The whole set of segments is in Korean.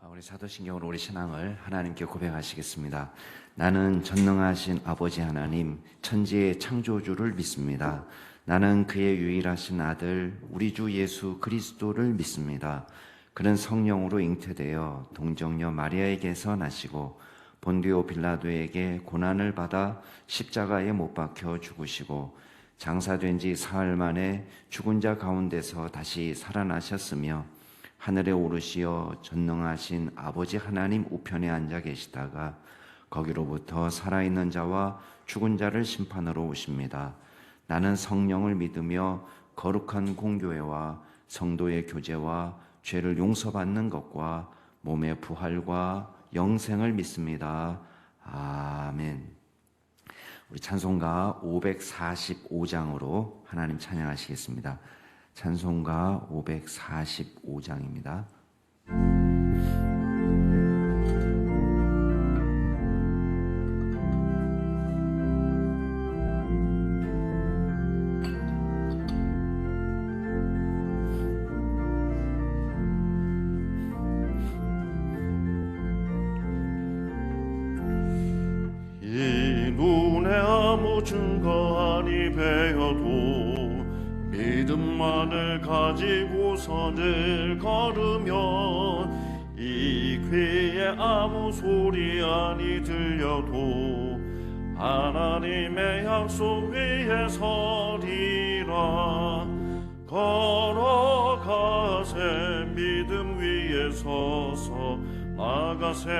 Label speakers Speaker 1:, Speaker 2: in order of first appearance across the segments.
Speaker 1: 우리 사도신경으로 우리 신앙을 하나님께 고백하시겠습니다. 나는 전능하신 아버지 하나님, 천지의 창조주를 믿습니다. 나는 그의 유일하신 아들, 우리 주 예수 그리스도를 믿습니다. 그는 성령으로 잉태되어 동정녀 마리아에게서 나시고 본디오 빌라도에게 고난을 받아 십자가에 못 박혀 죽으시고 장사된 지 사흘 만에 죽은 자 가운데서 다시 살아나셨으며 하늘에 오르시어 전능하신 아버지 하나님 우편에 앉아 계시다가 거기로부터 살아있는 자와 죽은 자를 심판하러 오십니다. 나는 성령을 믿으며 거룩한 공교회와 성도의 교제와 죄를 용서받는 것과 몸의 부활과 영생을 믿습니다. 아멘. 우리 찬송가 545장으로 하나님 찬양하시겠습니다. 찬송가 545장입니다.
Speaker 2: 이 눈에 아무 증거 아니 배어도 믿음만을 가지고서 늘 걸으면 이 귀에 아무 소리 아니 들려도 하나님의 약속 위에 서리라. 걸어가세 믿음 위에 서서 나가세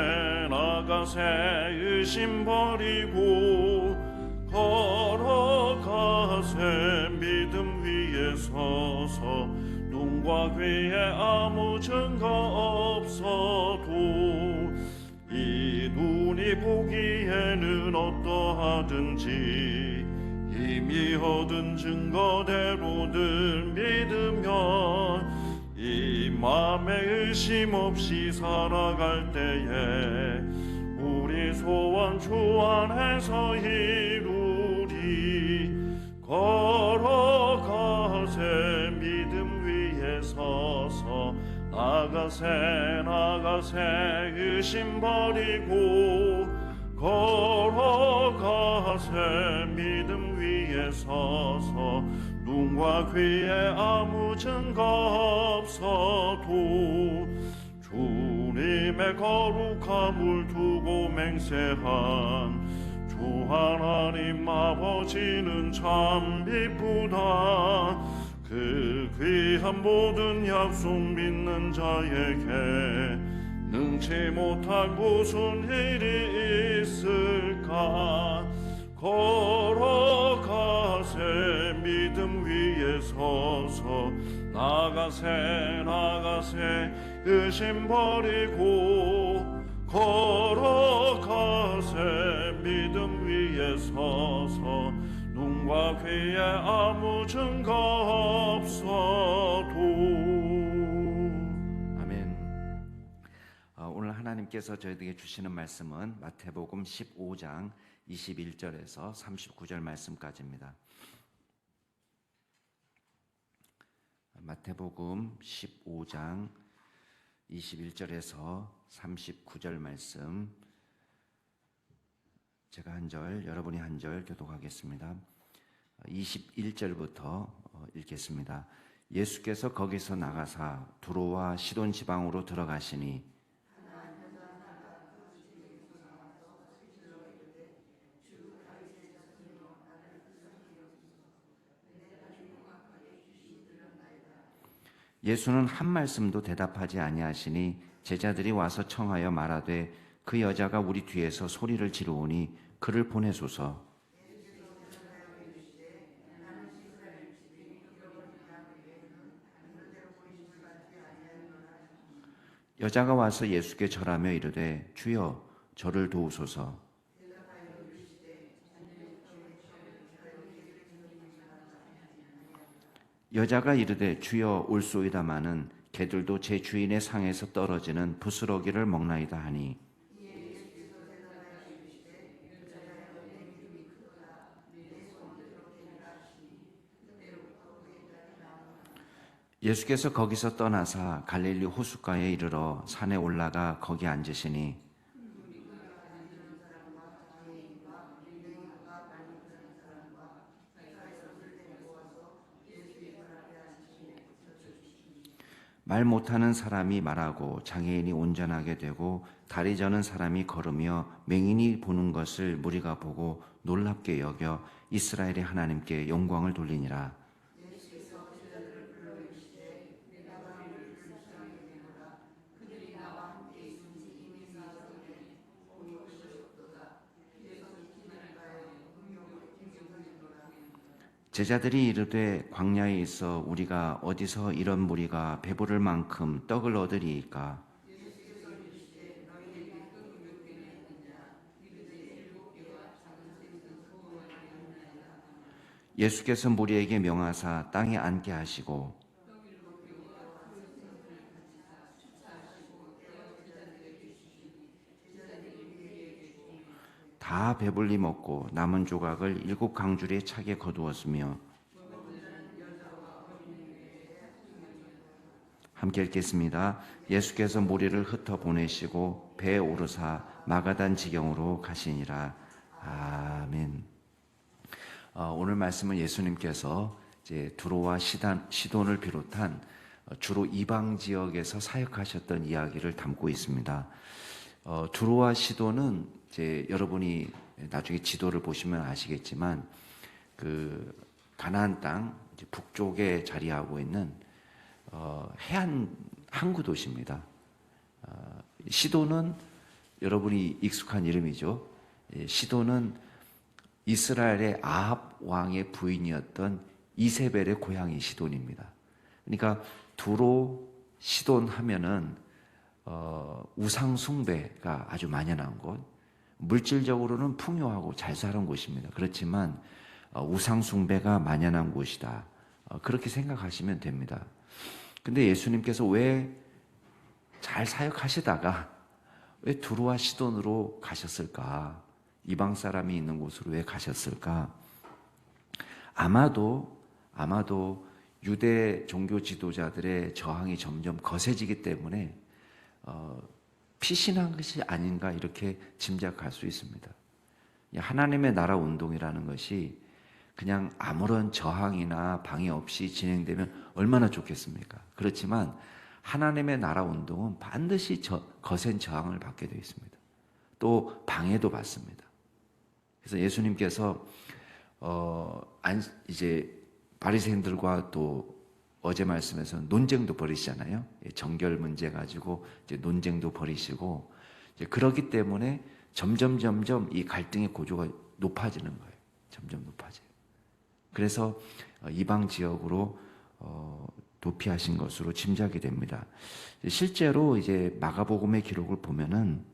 Speaker 2: 의심 버리고 걸어가세 믿음 위에 서서 눈과 귀에 아무 증거 없어도 이 눈이 보기에는 어떠하든지 이미 얻은 증거대로들 믿으면 이 맘에 의심 없이 살아갈 때에 우리 소원 주 안에서 이루리. 걸어가세 믿음 위에 서서 나가세 의심 버리고 걸어가세 믿음 위에 서서 눈과 귀에 아무 증거 없어도 주님의 거룩함을 두고 맹세한 주 하나님 아버지는 참 기쁘다. 그 귀한 모든 약속 믿는 자에게 능치 못할 무슨 일이 있을까. 걸어가세 믿음 위에 서서 나가세 의심 버리고 걸어가세 믿음 위에 서서 눈과 귀에 아무 증거 없어도.
Speaker 1: 아멘. 오늘 하나님께서 저희에게 주시는 말씀은 마태복음 15장 21절에서 39절 말씀까지입니다. 마태복음 15장 21절에서 39절 말씀, 제가 한 절, 여러분이 한 절 교독하겠습니다. 21절부터 읽겠습니다. 예수께서 거기서 나가사 두로와 시돈 지방으로 들어가시니 예수는 한 말씀도 대답하지 아니하시니 제자들이 와서 청하여 말하되 그 여자가 우리 뒤에서 소리를 지르오니 그를 보내소서. 여자가 와서 예수께 절하며 이르되 주여 저를 도우소서. 여자가 이르되 주여 올소이다마는 개들도 제 주인의 상에서 떨어지는 부스러기를 먹나이다 하니 예수께서 거기서 떠나사 갈릴리 호숫가에 이르러 산에 올라가 거기 앉으시니 말 못하는 사람이 말하고 장애인이 운전하게 되고 다리 저는 사람이 걸으며 맹인이 보는 것을 무리가 보고 놀랍게 여겨 이스라엘의 하나님께 영광을 돌리니라. 제자들이 이르되 광야에 있어 우리가 어디서 이런 무리가 배부를 만큼 떡을 얻으리이까. 예수께서 무리에게 명하사 땅에 앉게 하시고 다 배불리 먹고 남은 조각을 7강줄에 차게 거두었으며 함께 읽겠습니다. 예수께서 무리를 흩어 보내시고 배에 오르사 마가단 지경으로 가시니라. 아멘. 오늘 말씀은 예수님께서 이제 두로와 시돈을 비롯한 주로 이방 지역에서 사역하셨던 이야기를 담고 있습니다. 두로와 시돈은 이제 여러분이 나중에 지도를 보시면 아시겠지만 그 가나안 땅 북쪽에 자리하고 있는 해안 항구 도시입니다. 시돈은 여러분이 익숙한 이름이죠. 시돈은 이스라엘의 아합 왕의 부인이었던 이세벨의 고향이 시돈입니다. 그러니까 두로 시돈 하면은 우상 숭배가 아주 만연한 곳, 물질적으로는 풍요하고 잘 사는 곳입니다. 그렇지만 우상 숭배가 만연한 곳이다. 그렇게 생각하시면 됩니다. 근데 예수님께서 왜 잘 사역하시다가 왜 두로와 시돈으로 가셨을까? 이방 사람이 있는 곳으로 왜 가셨을까? 아마도 유대 종교 지도자들의 저항이 점점 거세지기 때문에 피신한 것이 아닌가 이렇게 짐작할 수 있습니다. 하나님의 나라 운동이라는 것이 그냥 아무런 저항이나 방해 없이 진행되면 얼마나 좋겠습니까? 그렇지만 하나님의 나라 운동은 반드시 거센 저항을 받게 되어 있습니다. 또 방해도 받습니다. 그래서 예수님께서 이제 바리새인들과 또 어제 말씀에서 논쟁도 벌이시잖아요. 정결 문제 가지고 이제 논쟁도 벌이시고 이제 그렇기 때문에 점점 이 갈등의 고조가 높아지는 거예요. 점점 높아져요. 그래서 이방 지역으로 도피하신 것으로 짐작이 됩니다. 실제로 이제 마가복음의 기록을 보면은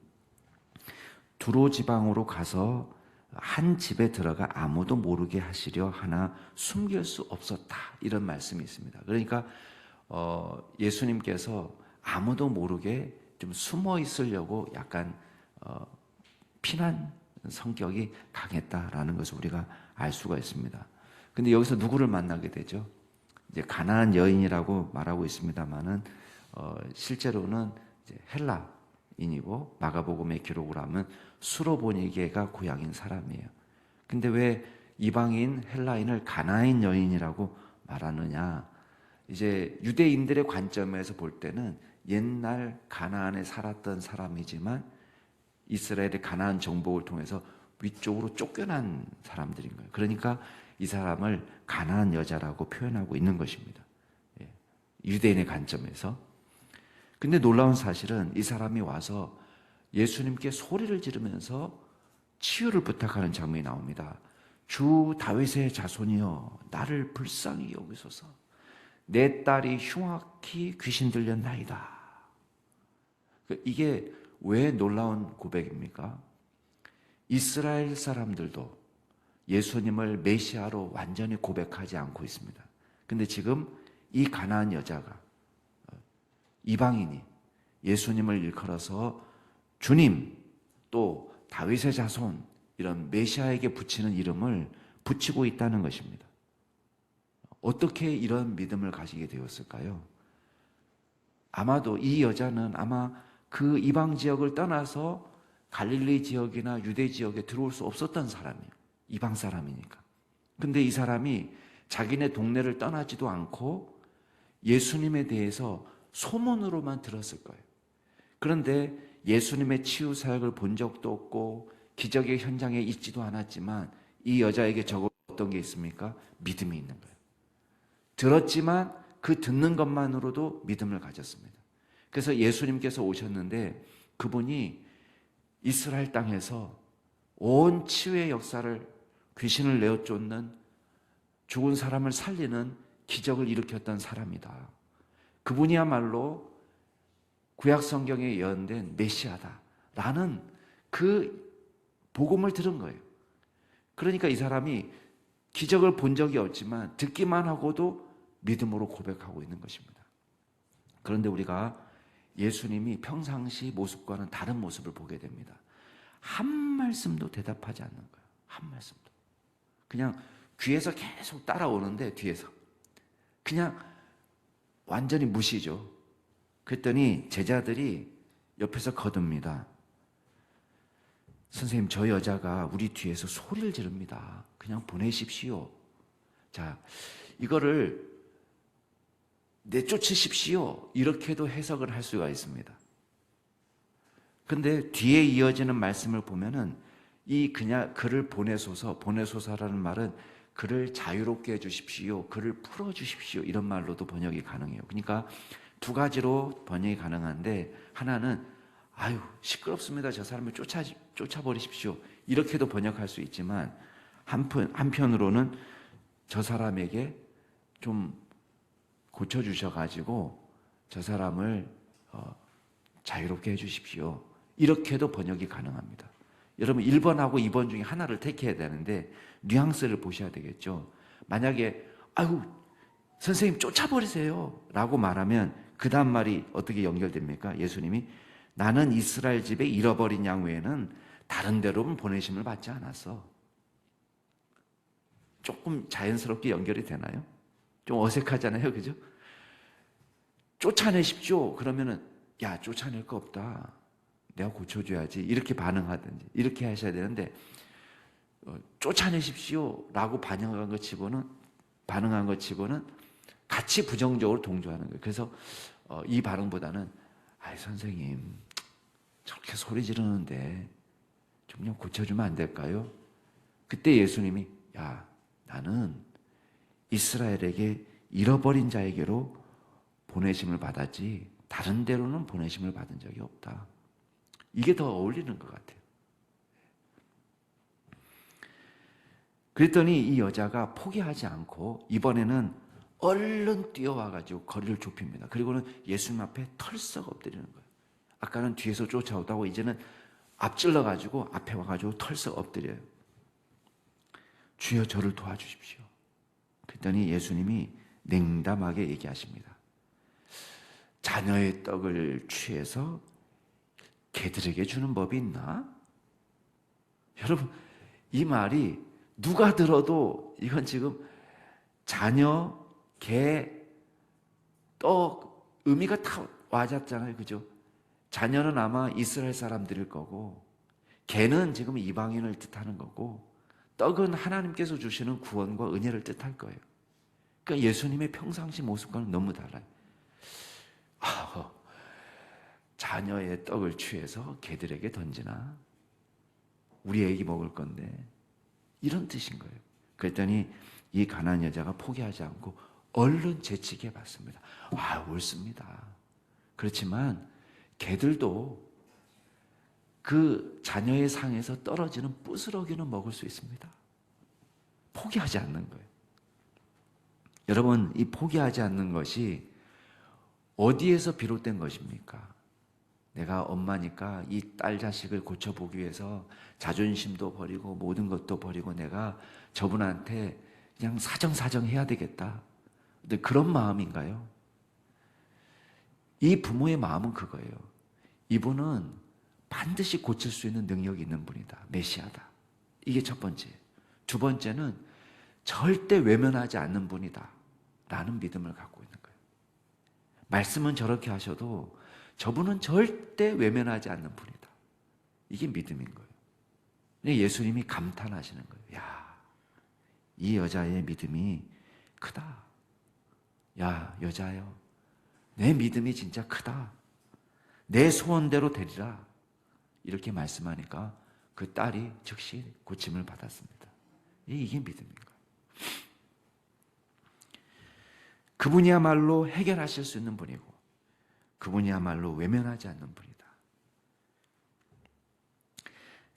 Speaker 1: 두로 지방으로 가서 한 집에 들어가 아무도 모르게 하시려 하나 숨길 수 없었다 이런 말씀이 있습니다. 그러니까 예수님께서 아무도 모르게 좀 숨어 있으려고 약간 피난 성격이 강했다라는 것을 우리가 알 수가 있습니다. 근데 여기서 누구를 만나게 되죠? 이제 가나안 여인이라고 말하고 있습니다만은 실제로는 이제 헬라인이고 마가복음의 기록을 하면 수로보니게가 고향인 사람이에요. 근데 왜 이방인 헬라인을 가나안 여인이라고 말하느냐? 이제 유대인들의 관점에서 볼 때는 옛날 가나안에 살았던 사람이지만 이스라엘의 가나안 정복을 통해서 위쪽으로 쫓겨난 사람들인 거예요. 그러니까 이 사람을 가나안 여자라고 표현하고 있는 것입니다. 유대인의 관점에서. 근데 놀라운 사실은 이 사람이 와서 예수님께 소리를 지르면서 치유를 부탁하는 장면이 나옵니다. 주 다윗의 자손이여 나를 불쌍히 여기소서. 내 딸이 흉악히 귀신 들렸나이다. 이게 왜 놀라운 고백입니까? 이스라엘 사람들도 예수님을 메시아로 완전히 고백하지 않고 있습니다. 근데 지금 이 가나안 여자가 이방인이 예수님을 일컬어서 주님 또 다윗의 자손 이런 메시아에게 붙이는 이름을 붙이고 있다는 것입니다. 어떻게 이런 믿음을 가지게 되었을까요? 아마도 이 여자는 아마 그 이방 지역을 떠나서 갈릴리 지역이나 유대 지역에 들어올 수 없었던 사람이에요. 이방 사람이니까. 근데 이 사람이 자기네 동네를 떠나지도 않고 예수님에 대해서 소문으로만 들었을 거예요. 그런데 예수님의 치유 사역을 본 적도 없고 기적의 현장에 있지도 않았지만 이 여자에게 적었던 게 있습니까? 믿음이 있는 거예요. 들었지만 그 듣는 것만으로도 믿음을 가졌습니다. 그래서 예수님께서 오셨는데 그분이 이스라엘 땅에서 온 치유의 역사를, 귀신을 내어 쫓는, 죽은 사람을 살리는 기적을 일으켰던 사람이다. 그분이야말로 구약 성경에 예언된 메시아다라는 그 복음을 들은 거예요. 그러니까 이 사람이 기적을 본 적이 없지만 듣기만 하고도 믿음으로 고백하고 있는 것입니다. 그런데 우리가 예수님이 평상시 모습과는 다른 모습을 보게 됩니다. 한 말씀도 대답하지 않는 거예요. 한 말씀도. 그냥 귀에서 계속 따라오는데 뒤에서 그냥 완전히 무시죠. 그랬더니 제자들이 옆에서 거듭니다. 선생님, 저 여자가 우리 뒤에서 소리를 지릅니다. 그냥 보내십시오. 자, 이거를 내쫓으십시오. 이렇게도 해석을 할 수가 있습니다. 근데 뒤에 이어지는 말씀을 보면은 이 그냥 그를 보내소서라는 말은 그를 자유롭게 해주십시오. 그를 풀어주십시오. 이런 말로도 번역이 가능해요. 그러니까 두 가지로 번역이 가능한데 하나는 아유 시끄럽습니다. 저 사람을 쫓아버리십시오. 이렇게도 번역할 수 있지만 한편으로는 저 사람에게 좀 고쳐주셔가지고 저 사람을 자유롭게 해주십시오. 이렇게도 번역이 가능합니다. 여러분 1번하고 2번 중에 하나를 택해야 되는데 뉘앙스를 보셔야 되겠죠. 만약에 아유 선생님 쫓아버리세요 라고 말하면 그 다음 말이 어떻게 연결됩니까? 예수님이 나는 이스라엘 집에 잃어버린 양 외에는 다른 데로는 보내심을 받지 않았어. 조금 자연스럽게 연결이 되나요? 좀 어색하잖아요, 그죠? 쫓아내십시오. 그러면은 야 쫓아낼 거 없다. 내가 고쳐줘야지. 이렇게 반응하든지 이렇게 하셔야 되는데 쫓아내십시오 라고 반응한 것 치고는 같이 부정적으로 동조하는 거예요. 그래서 이 반응보다는 아이 선생님 저렇게 소리 지르는데 좀 고쳐주면 안 될까요? 그때 예수님이 야 나는 이스라엘에게 잃어버린 자에게로 보내심을 받았지 다른 데로는 보내심을 받은 적이 없다. 이게 더 어울리는 것 같아요. 그랬더니 이 여자가 포기하지 않고 이번에는 얼른 뛰어와가지고 거리를 좁힙니다. 그리고는 예수님 앞에 털썩 엎드리는 거예요. 아까는 뒤에서 쫓아오다고 이제는 앞질러가지고 앞에 와가지고 털썩 엎드려요. 주여 저를 도와주십시오. 그랬더니 예수님이 냉담하게 얘기하십니다. 자녀의 떡을 취해서 개들에게 주는 법이 있나? 여러분 이 말이 누가 들어도 이건 지금 자녀, 개, 떡 의미가 다 와닿잖아요. 그죠? 자녀는 아마 이스라엘 사람들일 거고 개는 지금 이방인을 뜻하는 거고 떡은 하나님께서 주시는 구원과 은혜를 뜻할 거예요. 그러니까 예수님의 평상시 모습과는 너무 달라요. 자녀의 떡을 취해서 개들에게 던지나? 우리 애기 먹을 건데 이런 뜻인 거예요. 그랬더니 이 가난한 여자가 포기하지 않고 얼른 재치게 받습니다. 옳습니다. 그렇지만 개들도 그 자녀의 상에서 떨어지는 부스러기는 먹을 수 있습니다. 포기하지 않는 거예요. 여러분 이 포기하지 않는 것이 어디에서 비롯된 것입니까? 내가 엄마니까 이 딸 자식을 고쳐보기 위해서 자존심도 버리고 모든 것도 버리고 내가 저분한테 그냥 사정사정 해야 되겠다. 근데 그런 마음인가요? 이 부모의 마음은 그거예요. 이분은 반드시 고칠 수 있는 능력이 있는 분이다. 메시아다. 이게 첫 번째. 두 번째는 절대 외면하지 않는 분이다. 라는 믿음을 갖고 있는 거예요. 말씀은 저렇게 하셔도 저분은 절대 외면하지 않는 분이다. 이게 믿음인 거예요. 예수님이 감탄하시는 거예요. 야, 이 여자의 믿음이 크다. 야, 여자여, 내 믿음이 진짜 크다. 내 소원대로 되리라. 이렇게 말씀하니까 그 딸이 즉시 고침을 받았습니다. 이게 믿음인 거예요. 그분이야말로 해결하실 수 있는 분이고 그분이야말로 외면하지 않는 분이다.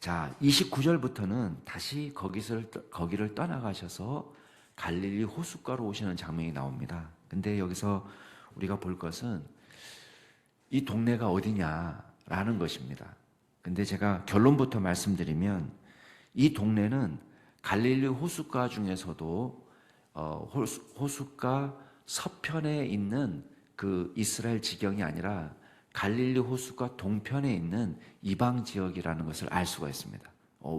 Speaker 1: 자, 29절부터는 다시 거기를 떠나가셔서 갈릴리 호숫가로 오시는 장면이 나옵니다. 근데 여기서 우리가 볼 것은 이 동네가 어디냐라는 것입니다. 근데 제가 결론부터 말씀드리면 이 동네는 갈릴리 호숫가 중에서도 호숫가 서편에 있는 그 이스라엘 지경이 아니라 갈릴리 호숫가 동편에 있는 이방 지역이라는 것을 알 수가 있습니다.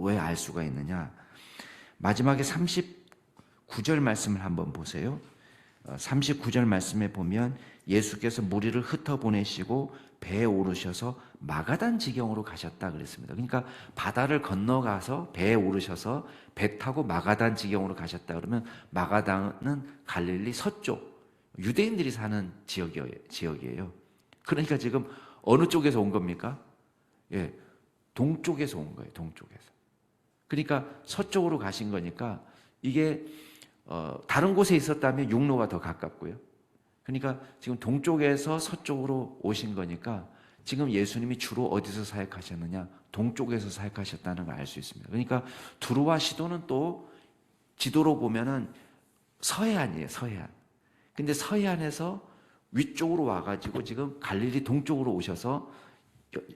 Speaker 1: 왜 알 수가 있느냐? 마지막에 39절 말씀을 한번 보세요. 39절 말씀에 보면 예수께서 무리를 흩어보내시고 배에 오르셔서 마가단 지경으로 가셨다 그랬습니다. 그러니까 바다를 건너가서 배에 오르셔서 배 타고 마가단 지경으로 가셨다 그러면 마가단은 갈릴리 서쪽 유대인들이 사는 지역이에요. 그러니까 지금 어느 쪽에서 온 겁니까? 예, 동쪽에서 온 거예요. 동쪽에서. 그러니까 서쪽으로 가신 거니까 이게 다른 곳에 있었다면 육로가 더 가깝고요. 그러니까 지금 동쪽에서 서쪽으로 오신 거니까 지금 예수님이 주로 어디서 사역하셨느냐? 동쪽에서 사역하셨다는 걸 알 수 있습니다. 그러니까 두루와 시도는 또 지도로 보면은 서해안이에요. 서해안. 근데 서해안에서 위쪽으로 와가지고 지금 갈릴리 동쪽으로 오셔서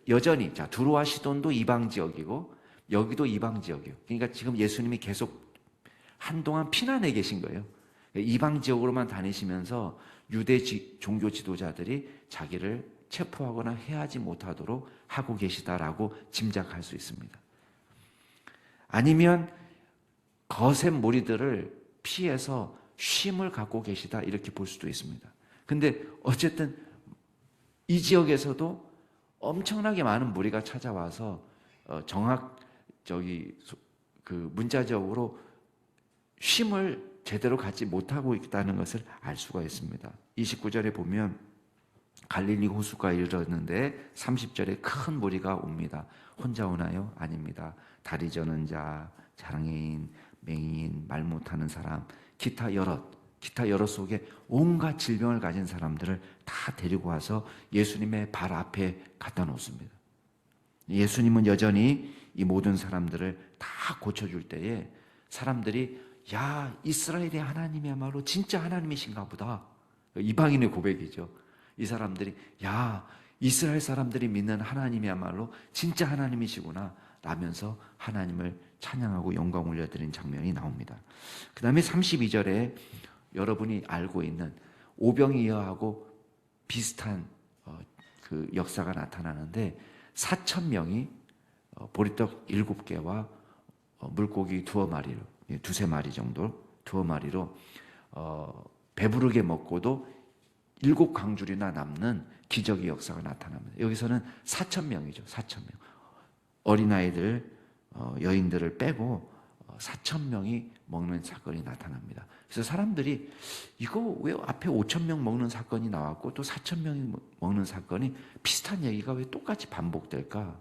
Speaker 1: 여전히 자 두루와 시돈도 이방 지역이고 여기도 이방 지역이에요. 그러니까 지금 예수님이 계속 한동안 피난해 계신 거예요. 이방 지역으로만 다니시면서 유대 종교 지도자들이 자기를 체포하거나 해하지 못하도록 하고 계시다라고 짐작할 수 있습니다. 아니면 거센 무리들을 피해서 쉼을 갖고 계시다 이렇게 볼 수도 있습니다. 근데 어쨌든 이 지역에서도 엄청나게 많은 무리가 찾아와서 문자적으로 쉼을 제대로 갖지 못하고 있다는 것을 알 수가 있습니다. 29절에 보면 갈릴리 호숫가에 이르렀는데 30절에 큰 무리가 옵니다. 혼자 오나요? 아닙니다. 다리 저는 자, 장애인, 맹인, 말 못하는 사람, 기타 여럿 속에 온갖 질병을 가진 사람들을 다 데리고 와서 예수님의 발 앞에 갖다 놓습니다. 예수님은 여전히 이 모든 사람들을 다 고쳐줄 때에 사람들이 야, 이스라엘의 하나님이야말로 진짜 하나님이신가 보다. 이방인의 고백이죠. 이 사람들이 야, 이스라엘 사람들이 믿는 하나님이야말로 진짜 하나님이시구나 라면서 하나님을 찬양하고 영광 올려드리는 장면이 나옵니다. 그 다음에 32절에 여러분이 알고 있는 오병이어하고 비슷한 그 역사가 나타나는데 4,000명이 보리떡 7개와 물고기 두세 마리 정도 두어 마리로 배부르게 먹고도 7광줄이나 남는 기적의 역사가 나타납니다. 여기서는 4,000명이죠. 4,000명. 어린아이들, 여인들을 빼고 4,000명이 먹는 사건이 나타납니다. 그래서 사람들이 이거 왜 앞에 5,000명 먹는 사건이 나왔고 또 4,000명이 먹는 사건이 비슷한 얘기가 왜 똑같이 반복될까?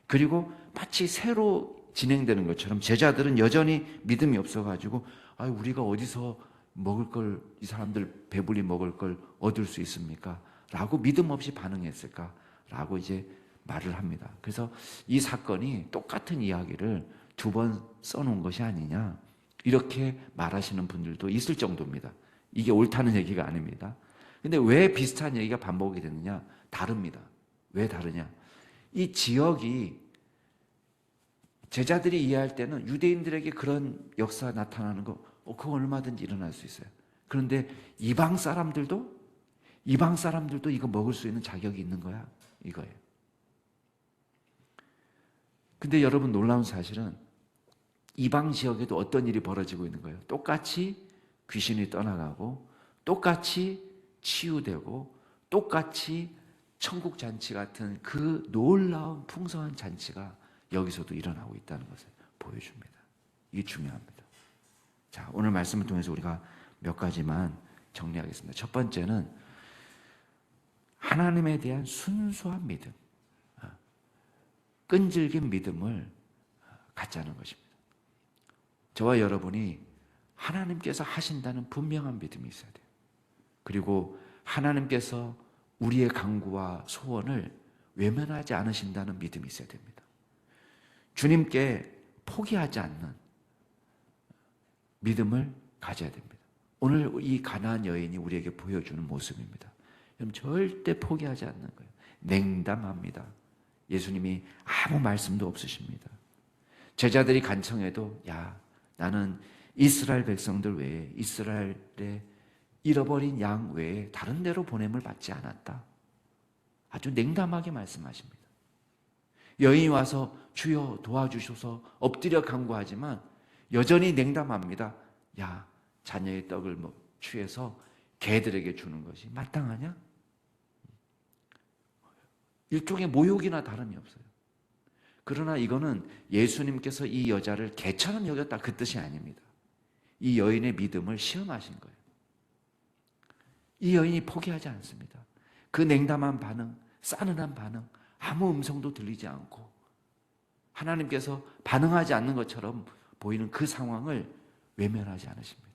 Speaker 1: 그리고 마치 새로 진행되는 것처럼 제자들은 여전히 믿음이 없어가지고 우리가 어디서 먹을 걸, 이 사람들 배불리 먹을 걸 얻을 수 있습니까? 라고 믿음 없이 반응했을까? 라고 이제 말을 합니다. 그래서 이 사건이 똑같은 이야기를 2번 써놓은 것이 아니냐 이렇게 말하시는 분들도 있을 정도입니다. 이게 옳다는 얘기가 아닙니다. 근데 왜 비슷한 얘기가 반복이 되느냐? 다릅니다. 왜 다르냐? 이 지역이 제자들이 이해할 때는 유대인들에게 그런 역사가 나타나는 거 그거 얼마든지 일어날 수 있어요. 그런데 이방 사람들도 이거 먹을 수 있는 자격이 있는 거야 이거예요. 근데 여러분 놀라운 사실은 이방 지역에도 어떤 일이 벌어지고 있는 거예요. 똑같이 귀신이 떠나가고 똑같이 치유되고 똑같이 천국 잔치 같은 그 놀라운 풍성한 잔치가 여기서도 일어나고 있다는 것을 보여줍니다. 이게 중요합니다. 자, 오늘 말씀을 통해서 우리가 몇 가지만 정리하겠습니다. 첫 번째는 하나님에 대한 순수한 믿음, 끈질긴 믿음을 갖자는 것입니다. 저와 여러분이 하나님께서 하신다는 분명한 믿음이 있어야 돼요. 그리고 하나님께서 우리의 간구와 소원을 외면하지 않으신다는 믿음이 있어야 됩니다. 주님께 포기하지 않는 믿음을 가져야 됩니다. 오늘 이 가나안 여인이 우리에게 보여주는 모습입니다. 여러분, 절대 포기하지 않는 거예요. 냉담합니다. 예수님이 아무 말씀도 없으십니다. 제자들이 간청해도 야, 나는 이스라엘 백성들 외에, 이스라엘의 잃어버린 양 외에 다른 데로 보냄을 받지 않았다. 아주 냉담하게 말씀하십니다. 여인이 와서 주여 도와주셔서 엎드려 간구하지만 여전히 냉담합니다. 야, 자녀의 떡을 취해서 개들에게 주는 것이 마땅하냐? 일종의 모욕이나 다름이 없어요. 그러나 이거는 예수님께서 이 여자를 개처럼 여겼다, 그 뜻이 아닙니다. 이 여인의 믿음을 시험하신 거예요. 이 여인이 포기하지 않습니다. 그 냉담한 반응, 싸늘한 반응, 아무 음성도 들리지 않고 하나님께서 반응하지 않는 것처럼 보이는 그 상황을 외면하지 않으십니다.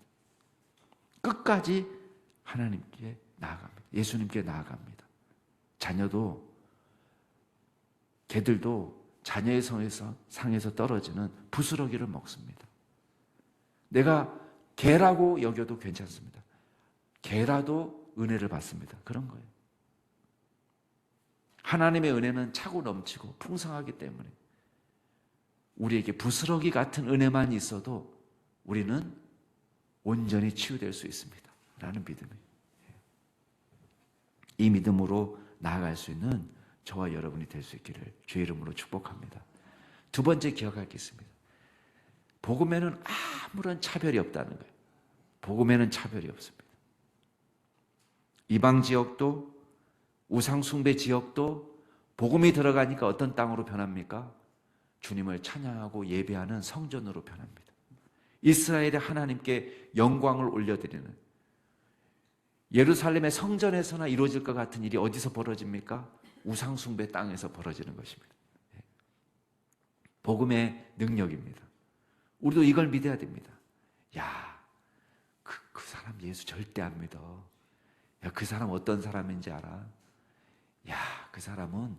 Speaker 1: 끝까지 하나님께 나아갑니다. 예수님께 나아갑니다. 자녀도, 개들도 자녀의 상에서 떨어지는 부스러기를 먹습니다. 내가 개라고 여겨도 괜찮습니다. 개라도 은혜를 받습니다. 그런 거예요. 하나님의 은혜는 차고 넘치고 풍성하기 때문에 우리에게 부스러기 같은 은혜만 있어도 우리는 온전히 치유될 수 있습니다. 라는 믿음이에요. 이 믿음으로 나아갈 수 있는 저와 여러분이 될 수 있기를 주의 이름으로 축복합니다. 두 번째 기억할 게 있습니다. 복음에는 아무런 차별이 없다는 거예요. 복음에는 차별이 없습니다. 이방 지역도 우상 숭배 지역도 복음이 들어가니까 어떤 땅으로 변합니까? 주님을 찬양하고 예배하는 성전으로 변합니다. 이스라엘의 하나님께 영광을 올려드리는, 예루살렘의 성전에서나 이루어질 것 같은 일이 어디서 벌어집니까? 우상 숭배 땅에서 벌어지는 것입니다. 복음의 능력입니다. 우리도 이걸 믿어야 됩니다. 야, 그 사람 예수 절대 안 믿어. 야, 그 사람 어떤 사람인지 알아? 야, 그 사람은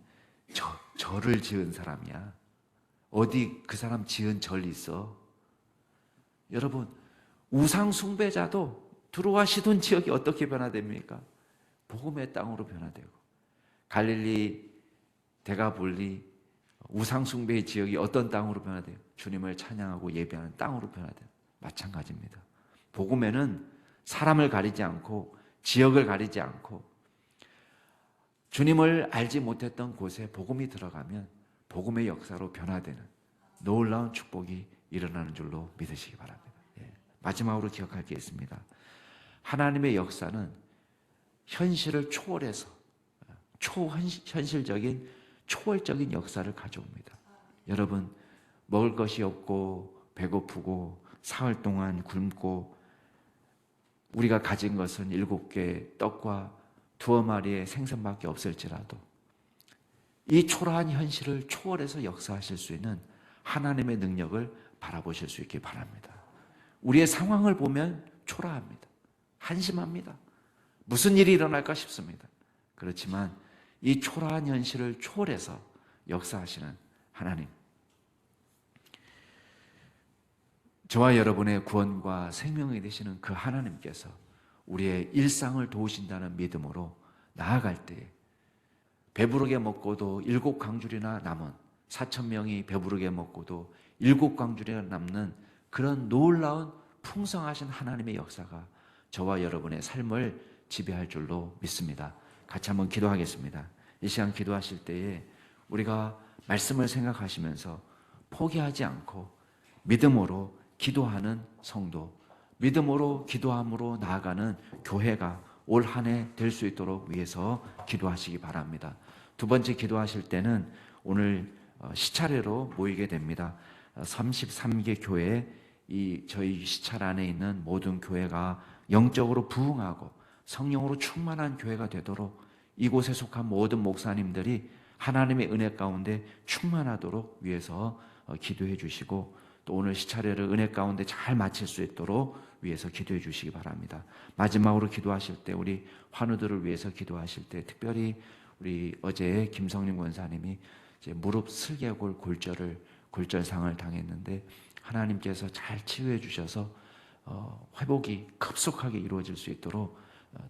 Speaker 1: 절을 지은 사람이야. 어디 그 사람 지은 절 있어? 여러분, 우상 숭배자도 두로와 시돈 지역이 어떻게 변화됩니까? 복음의 땅으로 변화되고, 갈릴리, 데가볼리, 우상 숭배의 지역이 어떤 땅으로 변화돼요? 주님을 찬양하고 예배하는 땅으로 변화돼요. 마찬가지입니다. 복음에는 사람을 가리지 않고 지역을 가리지 않고 주님을 알지 못했던 곳에 복음이 들어가면 복음의 역사로 변화되는 놀라운 축복이 일어나는 줄로 믿으시기 바랍니다. 마지막으로 기억할 게 있습니다. 하나님의 역사는 현실을 초월해서 초현실적인 초월적인 역사를 가져옵니다. 여러분, 먹을 것이 없고 배고프고 사흘 동안 굶고 우리가 가진 것은 7개의 떡과 2마리의 생선밖에 없을지라도 이 초라한 현실을 초월해서 역사하실 수 있는 하나님의 능력을 바라보실 수 있기 바랍니다. 우리의 상황을 보면 초라합니다. 한심합니다. 무슨 일이 일어날까 싶습니다. 그렇지만 이 초라한 현실을 초월해서 역사하시는 하나님, 저와 여러분의 구원과 생명이 되시는 그 하나님께서 우리의 일상을 도우신다는 믿음으로 나아갈 때에 배부르게 먹고도 7광줄이나 남은 4,000명이 배부르게 먹고도 7광줄이나 남는 그런 놀라운 풍성하신 하나님의 역사가 저와 여러분의 삶을 지배할 줄로 믿습니다. 같이 한번 기도하겠습니다. 이 시간 기도하실 때에 우리가 말씀을 생각하시면서 포기하지 않고 믿음으로 기도하는 성도, 믿음으로 기도함으로 나아가는 교회가 올 한 해 될 수 있도록 위해서 기도하시기 바랍니다. 두 번째 기도하실 때는 오늘 시차례로 모이게 됩니다. 33개 교회, 저희 시찰 안에 있는 모든 교회가 영적으로 부흥하고 성령으로 충만한 교회가 되도록 이곳에 속한 모든 목사님들이 하나님의 은혜 가운데 충만하도록 위해서 기도해 주시고, 또 오늘 시차례를 은혜 가운데 잘 마칠 수 있도록 위해서 기도해 주시기 바랍니다. 마지막으로 기도하실 때, 우리 환우들을 위해서 기도하실 때, 특별히 우리 어제 김성림 권사님이 이제 무릎 슬개골 골절상을 당했는데 하나님께서 잘 치유해 주셔서 회복이 급속하게 이루어질 수 있도록,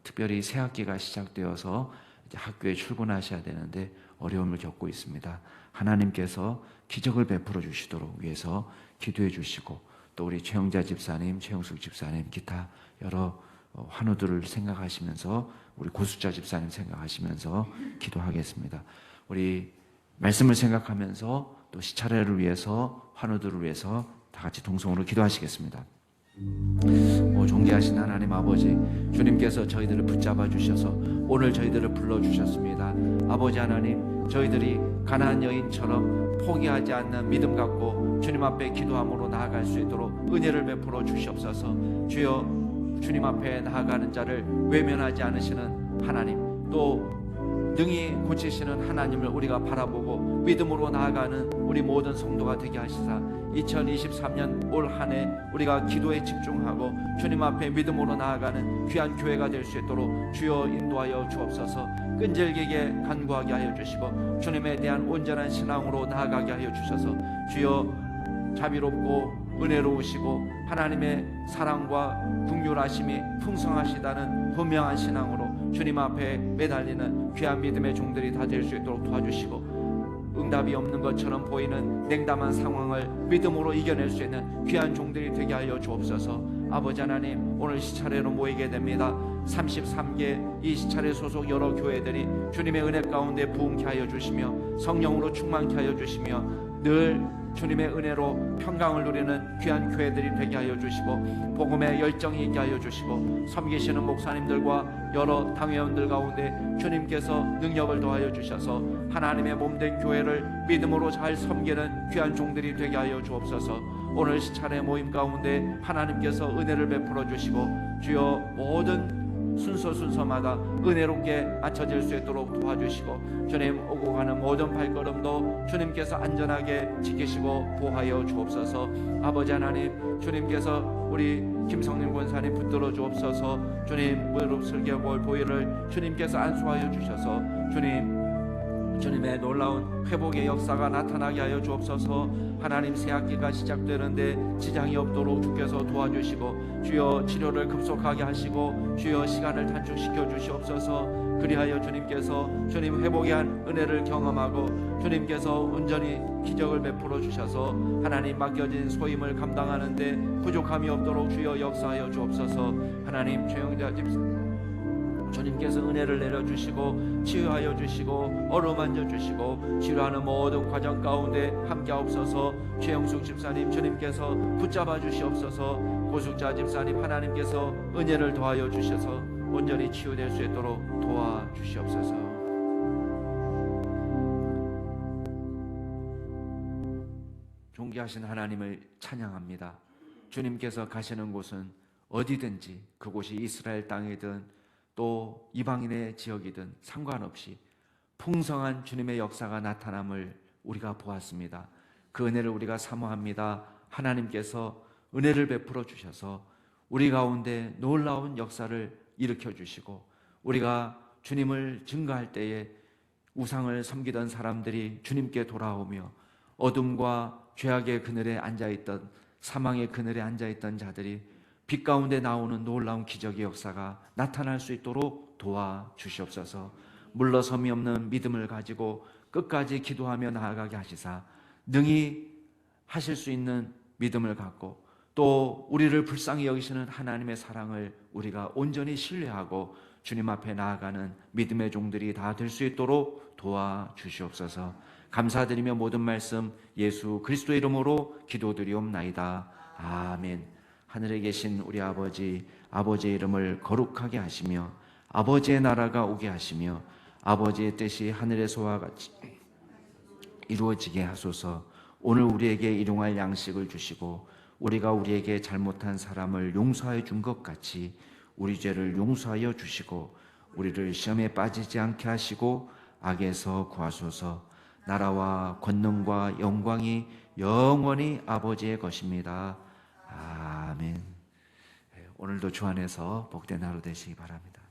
Speaker 1: 특별히 새 학기가 시작되어서 이제 학교에 출근하셔야 되는데 어려움을 겪고 있습니다. 하나님께서 기적을 베풀어 주시도록 위해서 기도해 주시고, 또 우리 최영자 집사님, 최영숙 집사님, 기타 여러 환우들을 생각하시면서, 우리 고숙자 집사님 생각하시면서 기도하겠습니다. 우리 말씀을 생각하면서 또 시차례를 위해서, 환우들을 위해서 다 같이 동성으로 기도하시겠습니다. 존귀하신 하나님 아버지, 주님께서 저희들을 붙잡아 주셔서 오늘 저희들을 불러주셨습니다. 아버지 하나님, 저희들이 가나안 여인처럼 포기하지 않는 믿음 갖고 주님 앞에 기도함으로 나아갈 수 있도록 은혜를 베풀어 주시옵소서. 주여, 주님 앞에 나아가는 자를 외면하지 않으시는 하나님, 또 능히 고치시는 하나님을 우리가 바라보고 믿음으로 나아가는 우리 모든 성도가 되게 하시사 2023년 올 한 해 우리가 기도에 집중하고 주님 앞에 믿음으로 나아가는 귀한 교회가 될 수 있도록 주여 인도하여 주옵소서. 끈질기게 간구하게 하여 주시고 주님에 대한 온전한 신앙으로 나아가게 하여 주셔서 주여 자비롭고 은혜로우시고 하나님의 사랑과 긍휼하심이 풍성하시다는 분명한 신앙으로 주님 앞에 매달리는 귀한 믿음의 종들이 다 될 수 있도록 도와주시고, 응답이 없는 것처럼 보이는 냉담한 상황을 믿음으로 이겨낼 수 있는 귀한 종들이 되게 하여 주옵소서. 아버지 하나님, 오늘 시차례로 모이게 됩니다. 33개 이 시차례 소속 여러 교회들이 주님의 은혜 가운데 부흥케 하여 주시며 성령으로 충만케 하여 주시며 늘 주님의 은혜로 평강을 누리는 귀한 교회들이 되게 하여 주시고, 복음의 열정이 있게 하여 주시고, 섬기시는 목사님들과 여러 당회원들 가운데 주님께서 능력을 더하여 주셔서 하나님의 몸된 교회를 믿음으로 잘 섬기는 귀한 종들이 되게 하여 주옵소서. 오늘 시차례 모임 가운데 하나님께서 은혜를 베풀어 주시고 주여 모든 순서마다 은혜롭게 맞춰질 수 있도록 도와주시고, 주님 오고 가는 모든 발걸음도 주님께서 안전하게 지키시고 보호하여 주옵소서. 아버지 하나님, 주님께서 우리 김성림 권사님 붙들어 주옵소서. 주님 무릎 슬개골 보혈을 주님께서 안수하여 주셔서 주님의 놀라운 회복의 역사가 나타나게 하여 주옵소서. 하나님, 새 학기가 시작되는데 지장이 없도록 주께서 도와주시고 주여 치료를 급속하게 하시고 주여 시간을 단축시켜 주시옵소서. 그리하여 주님께서 주님 회복의 한 은혜를 경험하고 주님께서 온전히 기적을 베풀어 주셔서 하나님 맡겨진 소임을 감당하는데 부족함이 없도록 주여 역사하여 주옵소서. 하나님, 최영자 집사 주님께서 은혜를 내려주시고 치유하여 주시고 어루만져 주시고 치료하는 모든 과정 가운데 함께하옵소서. 최영숙 집사님 주님께서 붙잡아 주시옵소서. 고숙자 집사님 하나님께서 은혜를 더하여 주셔서 온전히 치유될 수 있도록 도와주시옵소서. 존귀하신 하나님을 찬양합니다. 주님께서 가시는 곳은 어디든지, 그곳이 이스라엘 땅이든 또 이방인의 지역이든 상관없이 풍성한 주님의 역사가 나타남을 우리가 보았습니다. 그 은혜를 우리가 사모합니다. 하나님께서 은혜를 베풀어 주셔서 우리 가운데 놀라운 역사를 일으켜 주시고, 우리가 주님을 증거할 때에 우상을 섬기던 사람들이 주님께 돌아오며 어둠과 죄악의 그늘에 앉아있던, 사망의 그늘에 앉아있던 자들이 빛 가운데 나오는 놀라운 기적의 역사가 나타날 수 있도록 도와주시옵소서. 물러섬이 없는 믿음을 가지고 끝까지 기도하며 나아가게 하시사 능히 하실 수 있는 믿음을 갖고, 또 우리를 불쌍히 여기시는 하나님의 사랑을 우리가 온전히 신뢰하고 주님 앞에 나아가는 믿음의 종들이 다 될 수 있도록 도와주시옵소서. 감사드리며 모든 말씀 예수 그리스도의 이름으로 기도드리옵나이다. 아멘. 하늘에 계신 우리 아버지, 아버지의 이름을 거룩하게 하시며 아버지의 나라가 오게 하시며 아버지의 뜻이 하늘에서와 같이 이루어지게 하소서. 오늘 우리에게 일용할 양식을 주시고 우리가 우리에게 잘못한 사람을 용서하여 준 것 같이 우리 죄를 용서하여 주시고 우리를 시험에 빠지지 않게 하시고 악에서 구하소서. 나라와 권능과 영광이 영원히 아버지의 것입니다. 아멘. 오늘도 주 안에서 복된 하루 되시기 바랍니다.